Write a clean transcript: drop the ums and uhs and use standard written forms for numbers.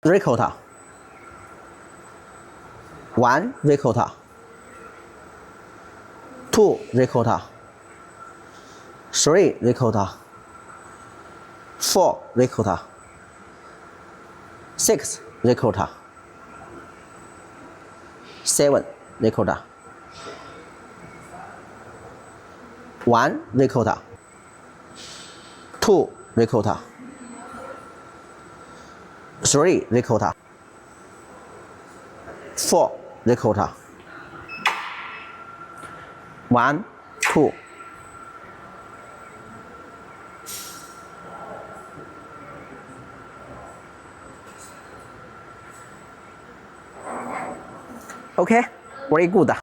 ricotta. 1 ricotta. 2 ricotta. 3 ricotta. 4 ricotta. 6 ricotta. 7 ricotta. 1 ricotta. 2 ricotta. 3 ricotta. 4 ricotta. 1 2 Okay, very good.